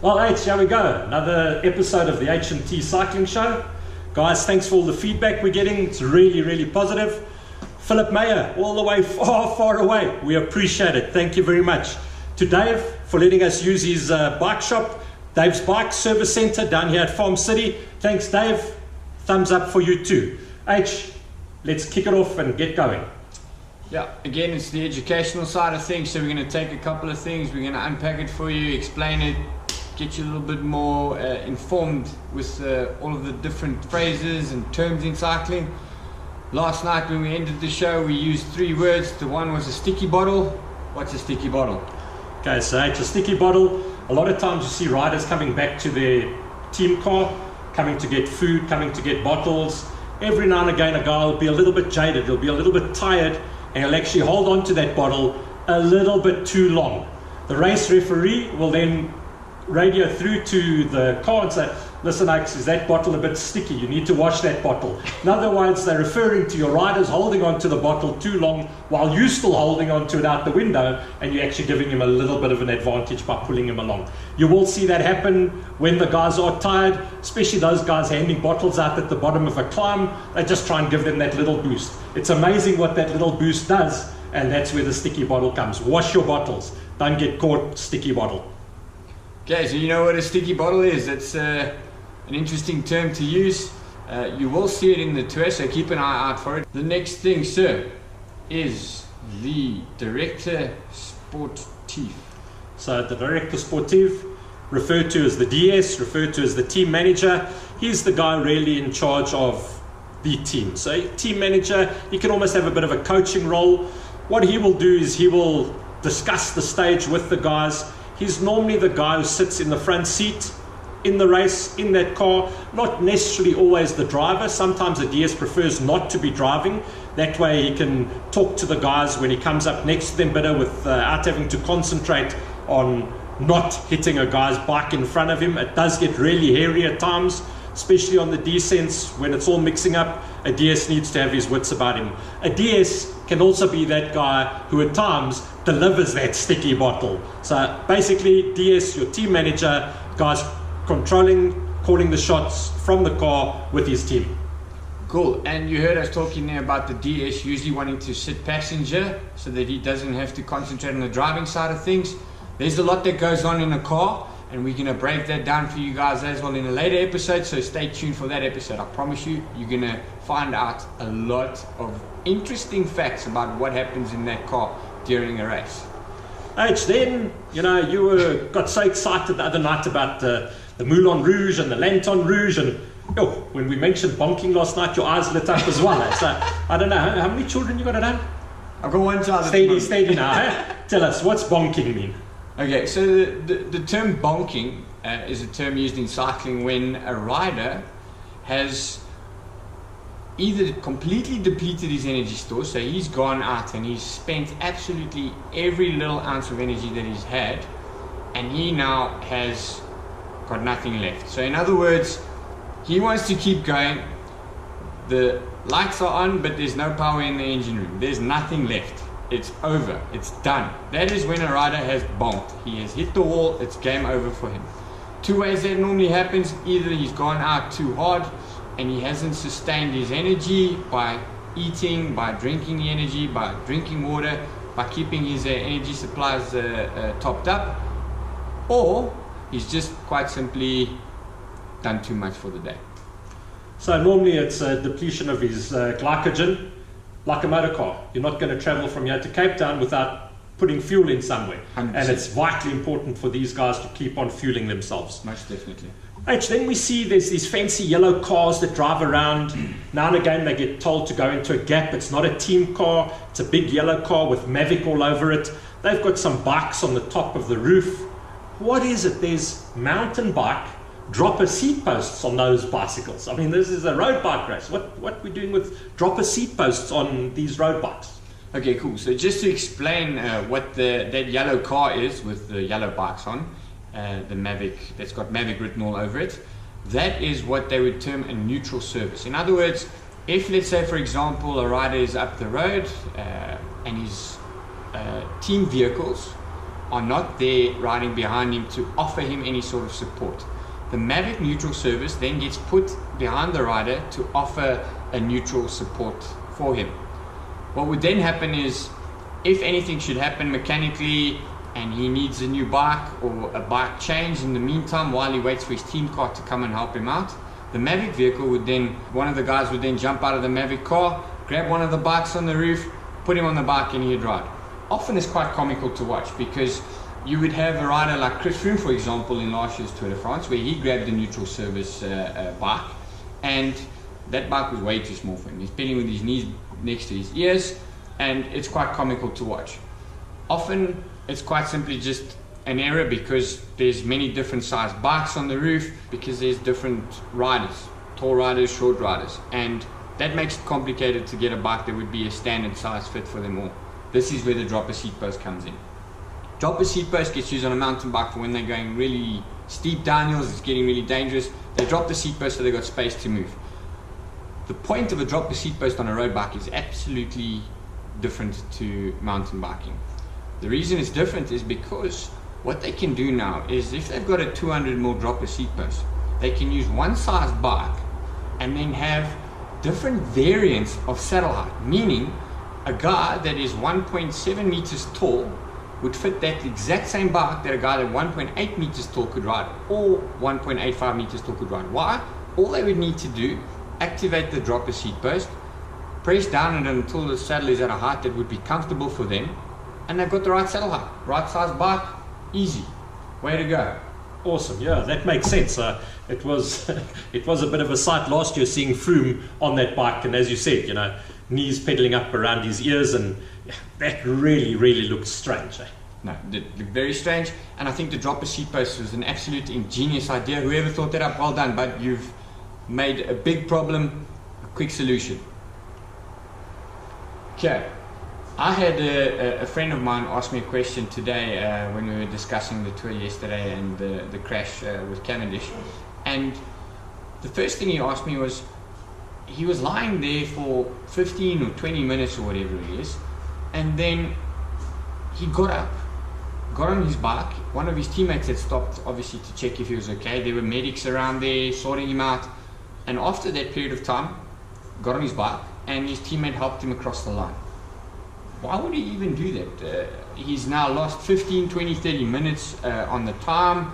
Well, H, here we go. Another episode of the H&T Cycling Show. Guys, thanks for all the feedback we're getting. It's really, really positive. Philip Mayer, all the way far, far away. We appreciate it. Thank you very much. To Dave for letting us use his bike shop, Dave's Bike Service Center down here at Farm City. Thanks, Dave. Thumbs up for you too. H, let's kick it off and get going. Yeah, again, it's the educational side of things. So we're going to take a couple of things. We're going to unpack it for you, explain it, get you a little bit more informed with all of the different phrases and terms in cycling. Last night when we ended the show, we used 3 words. The one was a sticky bottle. What's a sticky bottle? Okay, so it's a sticky bottle. A lot of times you see riders coming back to their team car, coming to get food, coming to get bottles. Every now and again a guy will be a little bit jaded, he'll be a little bit tired, and he'll actually hold on to that bottle a little bit too long. The race referee will then radio through to the car and say, listen Alex, is that bottle a bit sticky? You need to wash that bottle. In other words, they're referring to your riders holding on to the bottle too long while you're still holding on to it out the window, and you're actually giving him a little bit of an advantage by pulling him along. You will see that happen when the guys are tired, especially those guys handing bottles out at the bottom of a climb. They just try and give them that little boost. It's amazing what that little boost does, and that's where the sticky bottle comes. Wash your bottles. Don't get caught sticky bottle. Okay, so you know what a sticky bottle is. It's an interesting term to use. You will see it in the tour, so keep an eye out for it. The next thing, sir, is the Directeur Sportif. So the Directeur Sportif, referred to as the DS, referred to as the team manager. He's the guy really in charge of the team. So team manager, he can almost have a bit of a coaching role. What he will do is he will discuss the stage with the guys. He's normally the guy who sits in the front seat in the race, in that car, not necessarily always the driver. Sometimes the DS prefers not to be driving. That way he can talk to the guys when he comes up next to them better without having to concentrate on not hitting a guy's bike in front of him. It does get really hairy at times, especially on the descents when it's all mixing up. A DS needs to have his wits about him. A DS can also be that guy who at times delivers that sticky bottle. So basically, DS, your team manager, guys controlling, calling the shots from the car with his team. Cool, and you heard us talking there about the DS usually wanting to sit passenger so that he doesn't have to concentrate on the driving side of things. There's a lot that goes on in a car, and we're going to break that down for you guys as well in a later episode, so stay tuned for that episode. I promise you, you're going to find out a lot of interesting facts about what happens in that car during a race. H, then, you got so excited the other night about the Moulin Rouge and the Lanterne Rouge, and when we mentioned bonking last night, your eyes lit up as well. So, I don't know, how many children you got at home? I've got one child. Steady now. Eh? Tell us, what's bonking mean? Okay, so the term bonking is a term used in cycling when a rider has either completely depleted his energy store, so he's gone out and he's spent absolutely every little ounce of energy that he's had, and he now has got nothing left. So in other words, he wants to keep going. The lights are on, but there's no power in the engine room. There's nothing left. It's over. It's done. That is when a rider has bonked. He has hit the wall. It's game over for him. 2 ways that normally happens. Either he's gone out too hard and he hasn't sustained his energy by eating, by drinking the energy, by drinking water, by keeping his energy supplies topped up, or he's just quite simply done too much for the day. So normally it's a depletion of his glycogen, like a motor car. You're not going to travel from here to Cape Town without putting fuel in somewhere. 100%. And it's vitally important for these guys to keep on fueling themselves. Most definitely. H, then we see there's these fancy yellow cars that drive around. Now and again they get told to go into a gap. It's not a team car, it's a big yellow car with Mavic all over it. They've got some bikes on the top of the roof. What is it? There's mountain bike dropper seat posts on those bicycles. I mean, this is a road bike race. What we're doing with dropper seat posts on these road bikes? Okay, cool. So just to explain what that yellow car is with the yellow bikes on, the Mavic, that's got Mavic written all over it, that is what they would term a neutral service. In other words, if let's say for example a rider is up the road and his team vehicles are not there riding behind him to offer him any sort of support. The Mavic neutral service then gets put behind the rider to offer a neutral support for him. What would then happen is, if anything should happen mechanically and he needs a new bike or a bike change in the meantime while he waits for his team car to come and help him out, the Mavic vehicle would then, one of the guys would then jump out of the Mavic car, grab one of the bikes on the roof, put him on the bike and he'd ride. Often it's quite comical to watch, because you would have a rider like Chris Froome, for example, in last year's Tour de France, where he grabbed a neutral service bike, and that bike was way too small for him. He's pedaling with his knees next to his ears, and it's quite comical to watch. Often it's quite simply just an error, because there's many different sized bikes on the roof, because there's different riders, tall riders, short riders, and that makes it complicated to get a bike that would be a standard size fit for them all. This is where the dropper seat post comes in. Dropper seat post gets used on a mountain bike for when they're going really steep downhills, it's getting really dangerous. They drop the seat post so they've got space to move. The point of a dropper seat post on a road bike is absolutely different to mountain biking. The reason it's different is because what they can do now is, if they've got a 200mm dropper seat post, they can use one size bike and then have different variants of saddle height, meaning a guy that is 1.7 meters tall would fit that exact same bike that a guy that 1.8 meters tall could ride, or 1.85 meters tall could ride. Why? All they would need to do, activate the dropper seat post, press down on it until the saddle is at a height that would be comfortable for them, and they've got the right saddle height, right size bike, easy, way to go. Awesome, yeah, that makes sense. It was it was a bit of a sight last year seeing Froome on that bike, and as you said, you know, knees pedaling up around his ears, and that really looks strange. No, it looked very strange, and I think the dropper seat post was an absolute ingenious idea. Whoever thought that up, well done, but you've made a big problem a quick solution. Okay, I had a friend of mine ask me a question today when we were discussing the tour yesterday and the crash with Cavendish, and the first thing he asked me was, he was lying there for 15 or 20 minutes or whatever it is, and then he got up, got on his bike. One of his teammates had stopped, obviously, to check if he was okay. There were medics around there sorting him out, and after that period of time, got on his bike and his teammate helped him across the line. Why would he even do that? He's now lost 15, 20, 30 minutes on the time.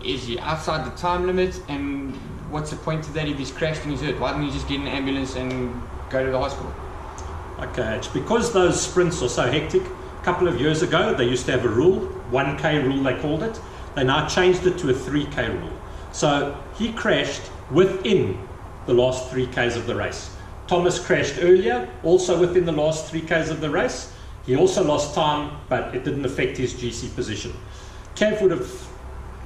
Is he outside the time limit? And what's the point of that if he's crashed and he's hurt? Why didn't he just get an ambulance and go to the hospital? Okay, it's because those sprints are so hectic. A couple of years ago, they used to have a rule, 1K rule they called it. They now changed it to a 3K rule. So he crashed within the last 3Ks of the race. Thomas crashed earlier, also within the last 3Ks of the race. He also lost time, but it didn't affect his GC position. Cav would have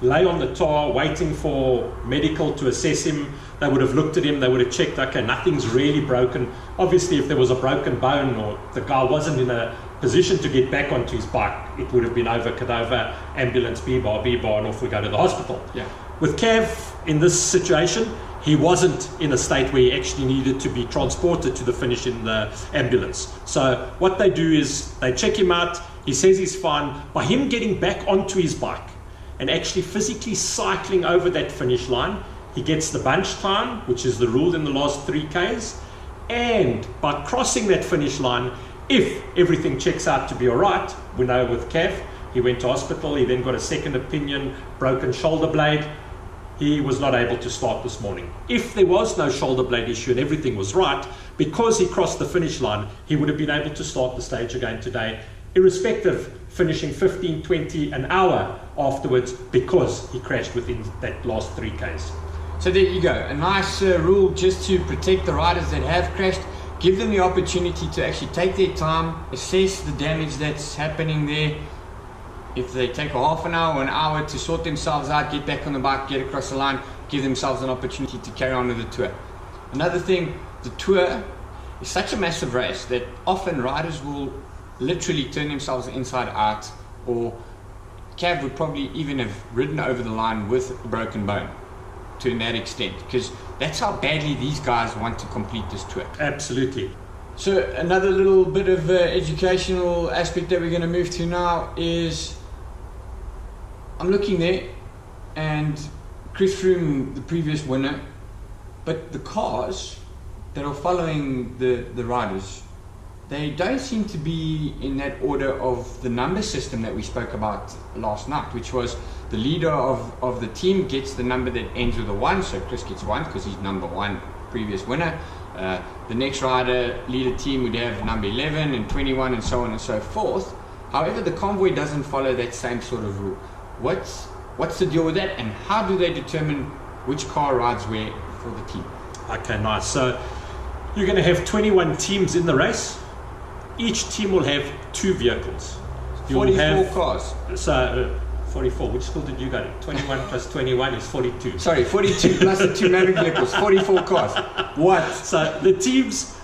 lay on the tar waiting for medical to assess him. They would have looked at him, they would have checked, okay, nothing's really broken. Obviously, if there was a broken bone or the guy wasn't in a position to get back onto his bike, it would have been over, Cadova, ambulance, B-bar, and off we go to the hospital. Yeah. With Cav, in this situation, he wasn't in a state where he actually needed to be transported to the finish in the ambulance. So what they do is they check him out, he says he's fine. By him getting back onto his bike and actually physically cycling over that finish line, he gets the bunch time, which is the rule in the last 3Ks, and by crossing that finish line, if everything checks out to be all right, we know with Cav, he went to hospital, he then got a second opinion, broken shoulder blade. He was not able to start this morning. If there was no shoulder blade issue and everything was right, because he crossed the finish line, he would have been able to start the stage again today, irrespective, finishing 15, 20 an hour afterwards, because he crashed within that last 3Ks. So there you go, a nice rule just to protect the riders that have crashed, give them the opportunity to actually take their time, assess the damage that's happening there. If they take a half an hour or an hour to sort themselves out, get back on the bike, get across the line, give themselves an opportunity to carry on with the tour. Another thing, the tour is such a massive race that often riders will literally turn themselves inside out, or Cav would probably even have ridden over the line with a broken bone to that extent, because that's how badly these guys want to complete this tour. Absolutely. So another little bit of educational aspect that we're going to move to now is I'm looking there, and Chris Froome, the previous winner, but the cars that are following the riders, they don't seem to be in that order of the number system that we spoke about last night, which was the leader of the team gets the number that ends with a 1, so Chris gets 1 because he's number 1, previous winner. The next rider, leader team, would have number 11 and 21 and so on and so forth. However, the convoy doesn't follow that same sort of rule. What's the deal with that, and how do they determine which car rides where for the team? Okay, nice. So you're going to have 21 teams in the race. Each team will have 2 vehicles. You'll 44 have, cars. So 44. Which school did you go to? 21 plus 21 is 42. Sorry, 42 plus the 2 motor vehicles, 44 cars. What? So the teams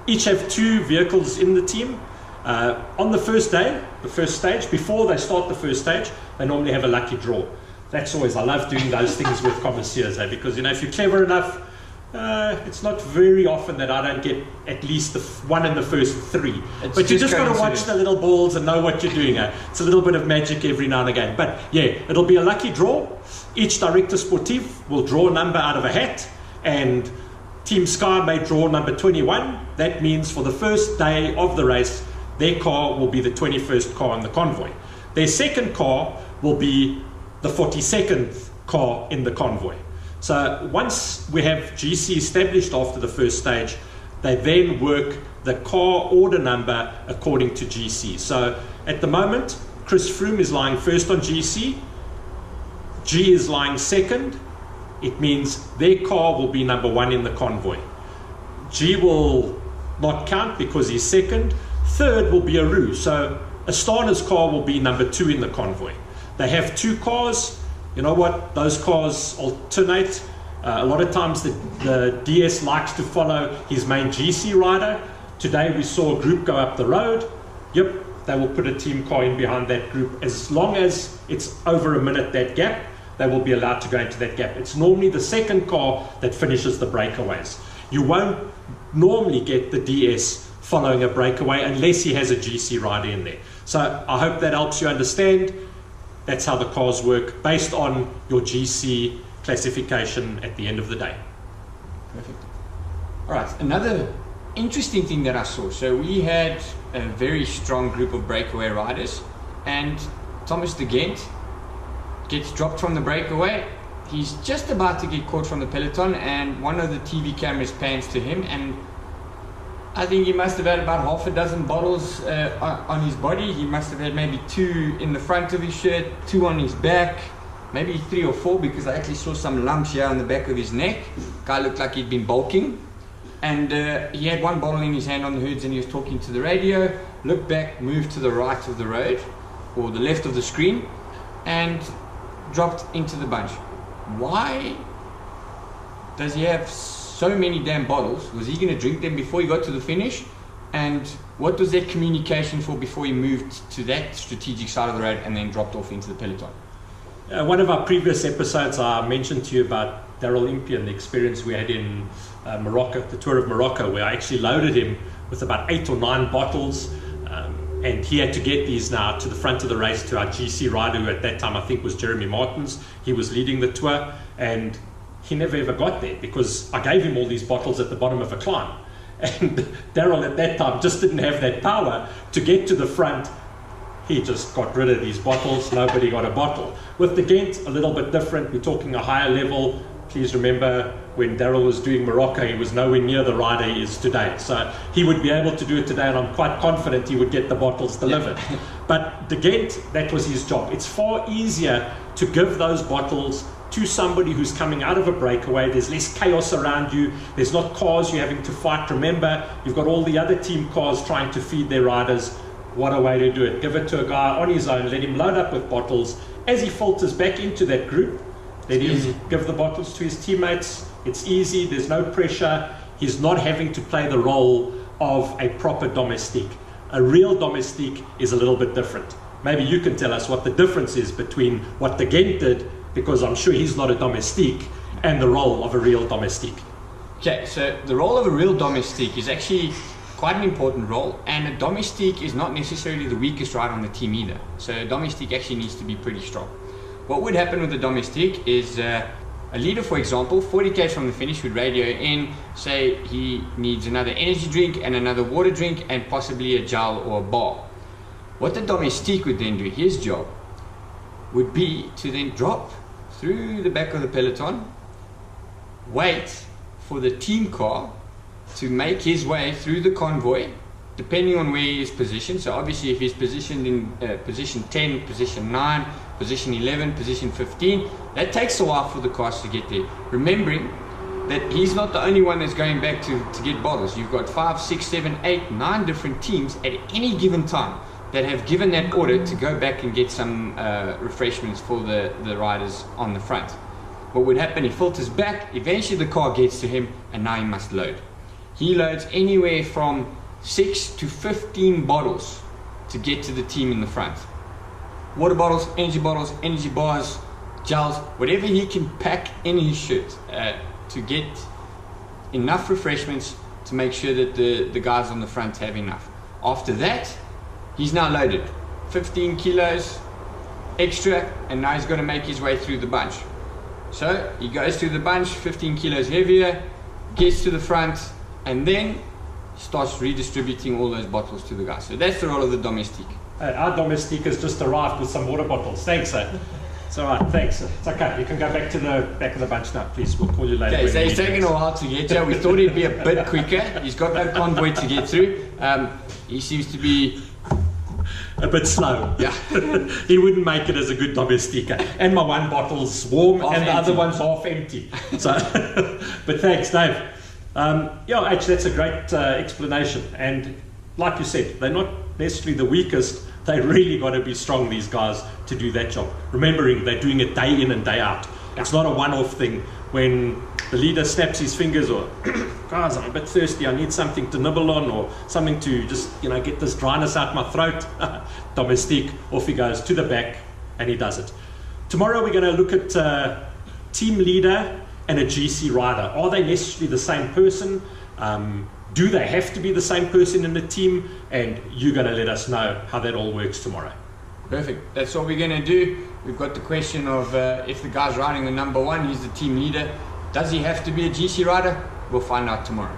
each have 2 vehicles in the team. On the first day, the first stage, before they start the first stage, they normally have a lucky draw. That's always, I love doing those things with connoisseurs, because if you're clever enough, it's not very often that I don't get at least the one in the first 3. But you just got to watch the little balls and know what you're doing. It's a little bit of magic every now and again. But yeah, it'll be a lucky draw. Each director sportif will draw a number out of a hat, and Team Sky may draw number 21. That means for the first day of the race, their car will be the 21st car in the convoy. Their second car will be the 42nd car in the convoy. So once we have GC established after the first stage, they then work the car order number according to GC. So at the moment, Chris Froome is lying first on GC. G is lying second. It means their car will be number 1 in the convoy. G will not count because he's second. Third will be Aru. So Astana's car will be number 2 in the convoy. They have 2 cars. You know what? Those cars alternate. A lot of times the DS likes to follow his main GC rider. Today we saw a group go up the road. Yep, they will put a team car in behind that group. As long as it's over a minute, that gap, they will be allowed to go into that gap. It's normally the second car that finishes the breakaways. You won't normally get the DS following a breakaway unless he has a GC rider in there. So I hope that helps you understand. That's how the cars work, based on your GC classification at the end of the day. Perfect. All right, another interesting thing that I saw. So we had a very strong group of breakaway riders, and Thomas de Gent gets dropped from the breakaway. He's just about to get caught from the peloton, and one of the TV cameras pans to him, and I think he must have had about half a dozen bottles on his body. He must have had maybe 2 in the front of his shirt, 2 on his back, maybe 3 or 4, because I actually saw some lumps here on the back of his neck. Guy looked like he'd been bulking. And he had 1 bottle in his hand on the hoods, and he was talking to the radio, looked back, moved to the right of the road, or the left of the screen, and dropped into the bunch. Why does he have so many damn bottles? Was he going to drink them before he got to the finish? And what was that communication for before he moved to that strategic side of the road and then dropped off into the peloton? One of our previous episodes, I mentioned to you about Daryl Impian, the experience we had in Morocco, the Tour of Morocco, where I actually loaded him with about 8 or 9 bottles, and he had to get these now to the front of the race to our GC rider, who at that time I think was Jeremy Martins. He was leading the tour, and he never ever got there because I gave him all these bottles at the bottom of a climb. And Daryl at that time just didn't have that power to get to the front. He just got rid of these bottles. Nobody got a bottle. With the Gent, a little bit different. We're talking a higher level. Please remember, when Daryl was doing Morocco, he was nowhere near the rider he is today. So he would be able to do it today, and I'm quite confident he would get the bottles delivered. Yeah. But the Gent, that was his job. It's far easier to give those bottles to somebody who's coming out of a breakaway. There's less chaos around you. There's not cars you're having to fight. Remember, you've got all the other team cars trying to feed their riders. What a way to do it. Give it to a guy on his own. Let him load up with bottles. As he filters back into that group, let him give the bottles to his teammates. It's easy. There's no pressure. He's not having to play the role of a proper domestique. A real domestique is a little bit different. Maybe you can tell us what the difference is between what the Gent did, because I'm sure he's not a domestique, and the role of a real domestique. Okay, so the role of a real domestique is actually quite an important role, and a domestique is not necessarily the weakest rider on the team either. So a domestique actually needs to be pretty strong. what would happen with the domestique is a leader, for example, 40k from the finish would radio in, say he needs another energy drink and another water drink and possibly a gel or a bar. What the domestique would then do, his job, would be to then drop through the back of the peloton, wait for the team car to make his way through the convoy, depending on where he is positioned. So obviously if he's positioned in position 10, position 9, position 11, position 15, that takes a while for the cars to get there. Remembering that he's not the only one that's going back to get bottles. You've got 5, 6, 7, 8, 9 different teams at any given time that have given that order to go back and get some refreshments for the riders on the front. What would happen, he filters back, eventually the car gets to him, and now he must load. He loads anywhere from 6 to 15 bottles to get to the team in the front. Water bottles, energy bars, gels, whatever he can pack in his shirt to get enough refreshments to make sure that the guys on the front have enough. After that, he's now loaded 15 kilos extra, and now he's got to make his way through the bunch. So he goes through the bunch, 15 kilos heavier, gets to the front, and then starts redistributing all those bottles to the guys. So that's the role of the domestique. Our domestique has just arrived with some water bottles. Thanks, sir. It's all right, thanks. It's okay. You can go back to the back of the bunch now, please. We'll call you later. Okay, so he's taken a while to get here. We thought he'd be a bit quicker. He's got no convoy to get through. He seems to be a bit slow. Yeah. He wouldn't make it as a good domestique. And my one bottle's warm Half and the empty. other one's half empty. So, but thanks, Dave. Yeah, actually, that's a great explanation. And like you said, they're not necessarily the weakest. They really got to be strong, these guys, to do that job. Remembering they're doing it day in and day out. It's not a one-off thing when the leader snaps his fingers or, guys, I'm a bit thirsty, I need something to nibble on or something to just, get this dryness out my throat. Domestique, off he goes to the back and he does it. Tomorrow we're going to look at team leader and a GC rider. Are they necessarily the same person? Do they have to be the same person in the team? And you're going to let us know how that all works tomorrow. perfect. That's what we're going to do. We've got the question of if the guy's riding the number 1, he's the team leader. Does he have to be a GC rider? We'll find out tomorrow.